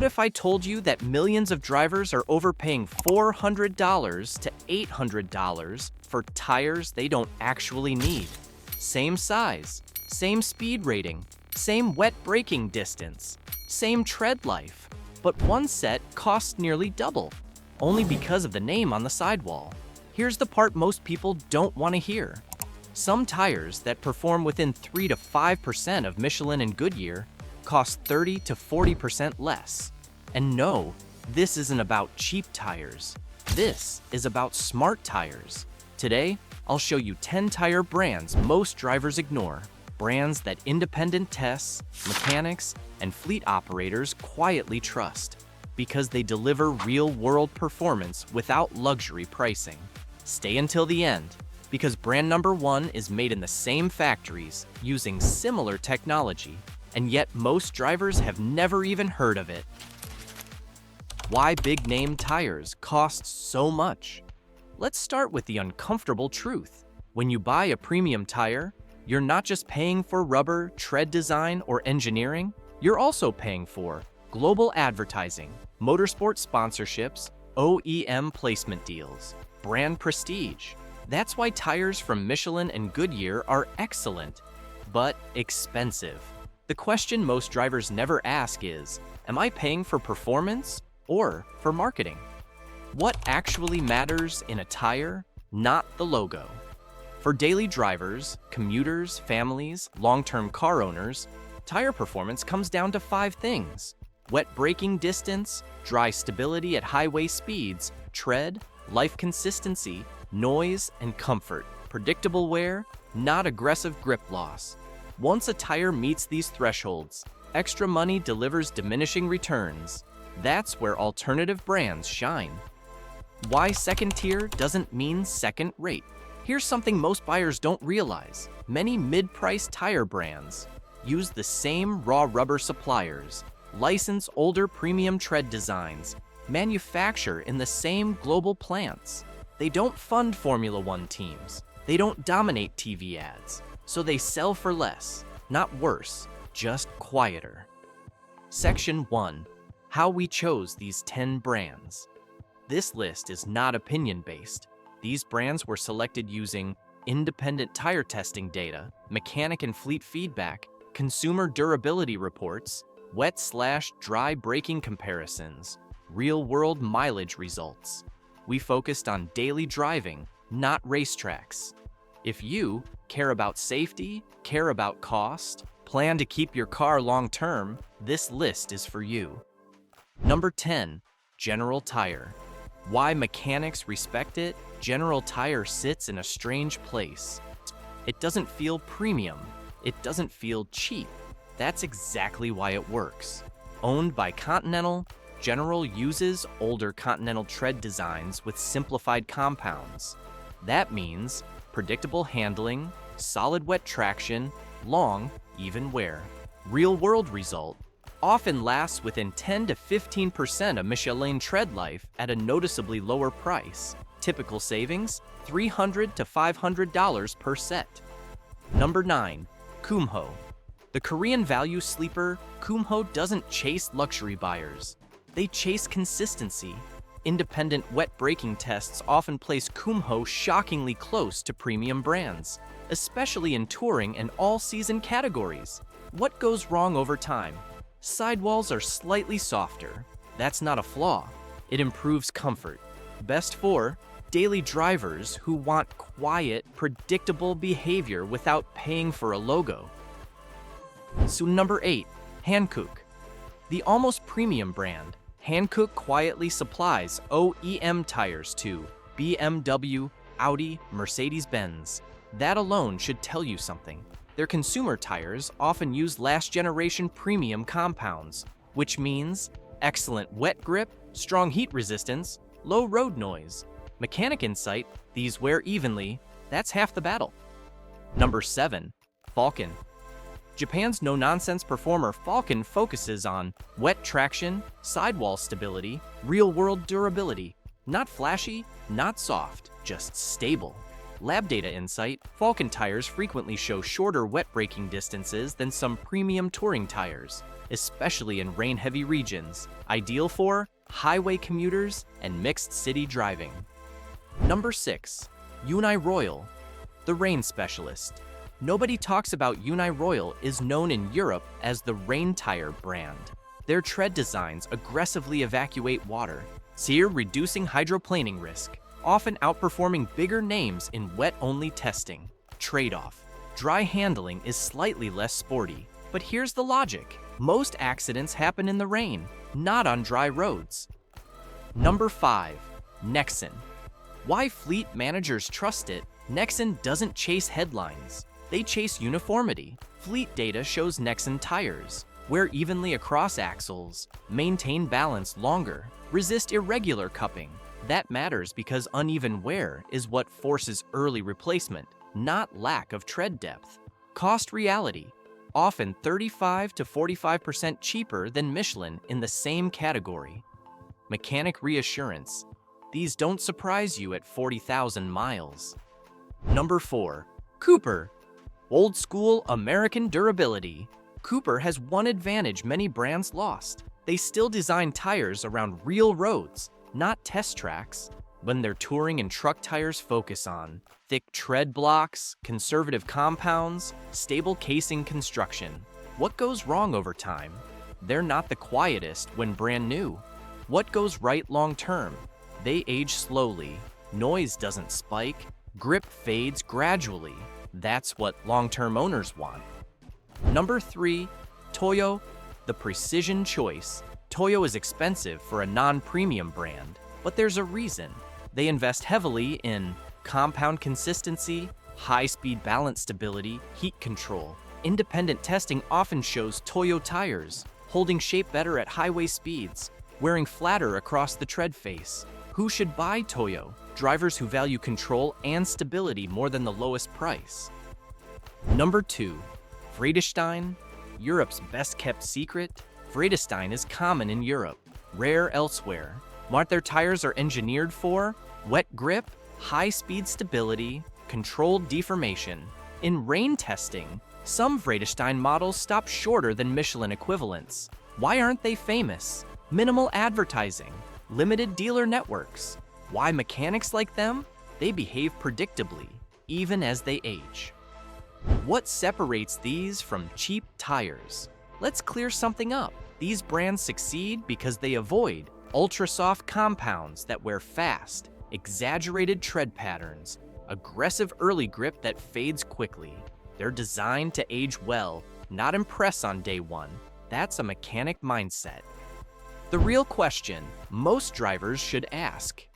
What if I told you that millions of drivers are overpaying $400 to $800 for tires they don't actually need? Same size, same speed rating, same wet braking distance, same tread life, but one set costs nearly double, only because of the name on the sidewall. Here's the part most people don't want to hear. Some tires that perform within 3 to 5% of Michelin and Goodyear cost 30 to 40% less. And no, this isn't about cheap tires. This is about smart tires. Today, I'll show you 10 tire brands most drivers ignore, brands that independent tests, mechanics, and fleet operators quietly trust, because they deliver real-world performance without luxury pricing. Stay until the end, because brand number 1 is made in the same factories, using similar technology, and yet most drivers have never even heard of it. Why big-name tires cost so much? Let's start with the uncomfortable truth. When you buy a premium tire, you're not just paying for rubber, tread design, or engineering, you're also paying for global advertising, motorsport sponsorships, OEM placement deals, brand prestige. That's why tires from Michelin and Goodyear are excellent, but expensive. The question most drivers never ask is, am I paying for performance or for marketing? What actually matters in a tire? Not the logo. For daily drivers, commuters, families, long-term car owners, tire performance comes down to 5 things: wet braking distance, dry stability at highway speeds, tread, life consistency, noise, and comfort, predictable wear, not aggressive grip loss. Once a tire meets these thresholds, extra money delivers diminishing returns. That's where alternative brands shine. Why second tier doesn't mean second rate. Here's something most buyers don't realize. Many mid-price tire brands use the same raw rubber suppliers, license older premium tread designs, manufacture in the same global plants. They don't fund Formula One teams. They don't dominate TV ads. So they sell for less, not worse, just quieter. Section 1. How we chose these 10 brands. This list is not opinion-based. These brands were selected using independent tire testing data, mechanic and fleet feedback, consumer durability reports, wet/dry braking comparisons, real-world mileage results. We focused on daily driving, not racetracks. If you care about safety, care about cost, plan to keep your car long-term, this list is for you. Number 10. General Tire. Why mechanics respect it? General Tire sits in a strange place. It doesn't feel premium. It doesn't feel cheap. That's exactly why it works. Owned by Continental, General uses older Continental tread designs with simplified compounds. That means predictable handling, solid wet traction, long, even wear. Real-world result: often lasts within 10 to 15% of Michelin tread life at a noticeably lower price. Typical savings: $300 to $500 per set. Number 9. Kumho. The Korean value sleeper, Kumho doesn't chase luxury buyers. They chase consistency. Independent wet braking tests often place Kumho shockingly close to premium brands, especially in touring and all-season categories. What goes wrong over time? Sidewalls are slightly softer. That's not a flaw. It improves comfort. Best for daily drivers who want quiet, predictable behavior without paying for a logo. So number 8. Hankook. The almost premium brand, Hankook quietly supplies OEM tires to BMW, Audi, Mercedes-Benz. That alone should tell you something. Their consumer tires often use last-generation premium compounds, which means excellent wet grip, strong heat resistance, low road noise. Mechanic insight: these wear evenly. That's half the battle. Number 7. Falcon. Japan's no-nonsense performer Falcon focuses on wet traction, sidewall stability, real-world durability. Not flashy, not soft, just stable. Lab data insight: Falcon tires frequently show shorter wet braking distances than some premium touring tires. especially in rain-heavy regions, ideal for highway commuters and mixed city driving. Number 6. Uniroyal, the rain specialist. Nobody talks about Uniroyal is known in Europe as the rain tire brand. Their tread designs aggressively evacuate water, here reducing hydroplaning risk, often outperforming bigger names in wet-only testing. Trade-off: dry handling is slightly less sporty, but here's the logic. Most accidents happen in the rain, not on dry roads. Number 5. Nexen. Why fleet managers trust it? Nexen doesn't chase headlines. They chase uniformity. Fleet data shows Nexen tires wear evenly across axles, maintain balance longer, resist irregular cupping. That matters because uneven wear is what forces early replacement, not lack of tread depth. Cost reality: often 35 to 45% cheaper than Michelin in the same category. Mechanic reassurance: these don't surprise you at 40,000 miles. Number 4. Cooper. Old school American durability. Cooper has one advantage many brands lost. They still design tires around real roads, not test tracks. When their touring and truck tires focus on thick tread blocks, conservative compounds, stable casing construction. What goes wrong over time? They're not the quietest when brand new. What goes right long term? They age slowly, noise doesn't spike, grip fades gradually. That's what long-term owners want. Number 3. Toyo, the precision choice. Toyo is expensive for a non-premium brand, but there's a reason. They invest heavily in compound consistency, high-speed balance stability, heat control. Independent testing often shows Toyo tires holding shape better at highway speeds, wearing flatter across the tread face. Who should buy Toyo? Drivers who value control and stability more than the lowest price. Number 2. Vredestein, Europe's best-kept secret. Vredestein is common in Europe, rare elsewhere. What their tires are engineered for: wet grip, high-speed stability, controlled deformation. In rain testing, some Vredestein models stop shorter than Michelin equivalents. Why aren't they famous? Minimal advertising, limited dealer networks. Why mechanics like them? They behave predictably, even as they age. What separates these from cheap tires? Let's clear something up. These brands succeed because they avoid ultra-soft compounds that wear fast, exaggerated tread patterns, aggressive early grip that fades quickly. They're designed to age well, not impress on day one. That's a mechanic mindset. The real question most drivers should ask: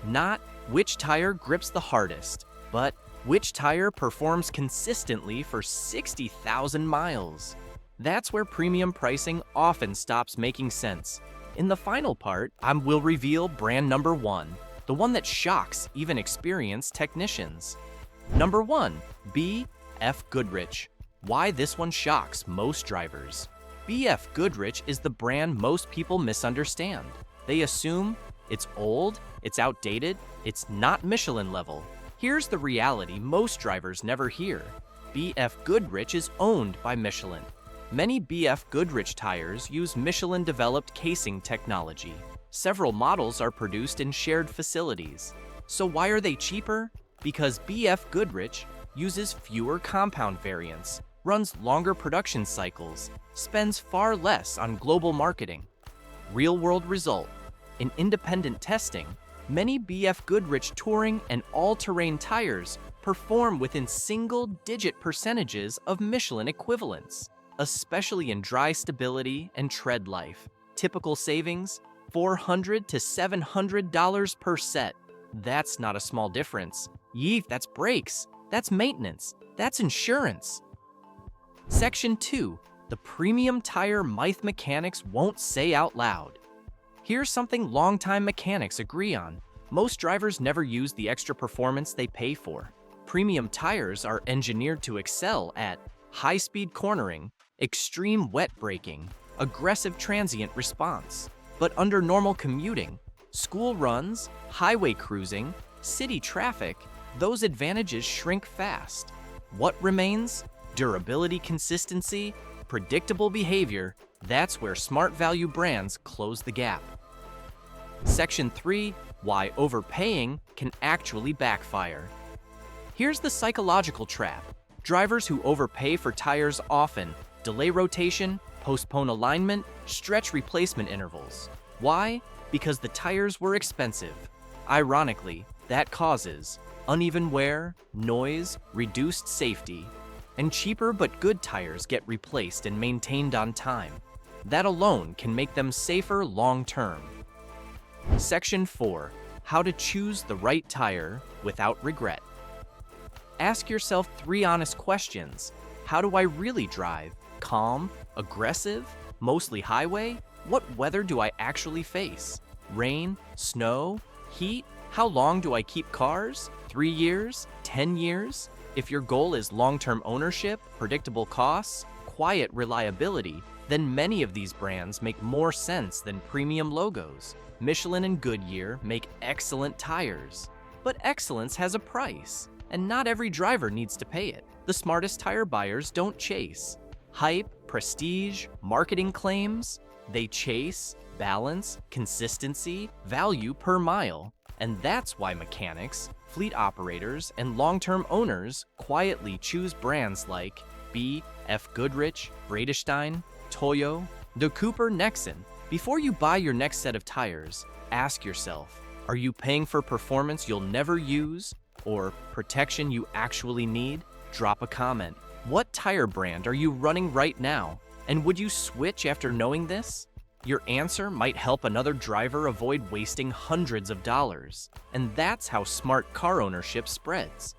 not which tire grips the hardest, but which tire performs consistently for 60,000 miles. That's where premium pricing often stops making sense. In the final part, I will reveal brand number 1, the one that shocks even experienced technicians. Number 1, B.F. Goodrich. Why this one shocks most drivers. B.F. Goodrich is the brand most people misunderstand. They assume it's old, it's outdated, it's not Michelin level. Here's the reality most drivers never hear. B.F. Goodrich is owned by Michelin. Many B.F. Goodrich tires use Michelin-developed casing technology. Several models are produced in shared facilities. So why are they cheaper? Because B.F. Goodrich uses fewer compound variants, runs longer production cycles, spends far less on global marketing. Real-world result: in independent testing, many B.F. Goodrich touring and all-terrain tires perform within single-digit percentages of Michelin equivalents, especially in dry stability and tread life. Typical savings: $400 to $700 per set. That's not a small difference. That's brakes, that's maintenance, that's insurance. Section 2. The premium tire myth mechanics won't say out loud. Here's something longtime mechanics agree on. Most drivers never use the extra performance they pay for. Premium tires are engineered to excel at high-speed cornering, extreme wet braking, aggressive transient response. But under normal commuting, school runs, highway cruising, city traffic, those advantages shrink fast. What remains? Durability, consistency, predictable behavior. That's where smart value brands close the gap. Section 3, Why Overpaying Can Actually Backfire. Here's the psychological trap. Drivers who overpay for tires often delay rotation, postpone alignment, stretch replacement intervals. Why? Because the tires were expensive. Ironically, that causes uneven wear, noise, reduced safety, and cheaper but good tires get replaced and maintained on time. That alone can make them safer long-term. Section 4. How to choose the right tire without regret. Ask yourself 3 honest questions. How do I really drive? Calm? Aggressive? Mostly highway? What weather do I actually face? Rain? Snow? Heat? How long do I keep cars? 3 years? 10 years? If your goal is long-term ownership, predictable costs, quiet reliability, then many of these brands make more sense than premium logos. Michelin and Goodyear make excellent tires. But excellence has a price, and not every driver needs to pay it. The smartest tire buyers don't chase hype, prestige, marketing claims. They chase balance, consistency, value per mile. And that's why mechanics, fleet operators, and long-term owners quietly choose brands like B.F. Goodrich, Bradestein, Toyo, De Cooper, Nexen. Before you buy your next set of tires, ask yourself, are you paying for performance you'll never use or protection you actually need? Drop a comment. What tire brand are you running right now? And would you switch after knowing this? Your answer might help another driver avoid wasting hundreds of dollars. And that's how smart car ownership spreads.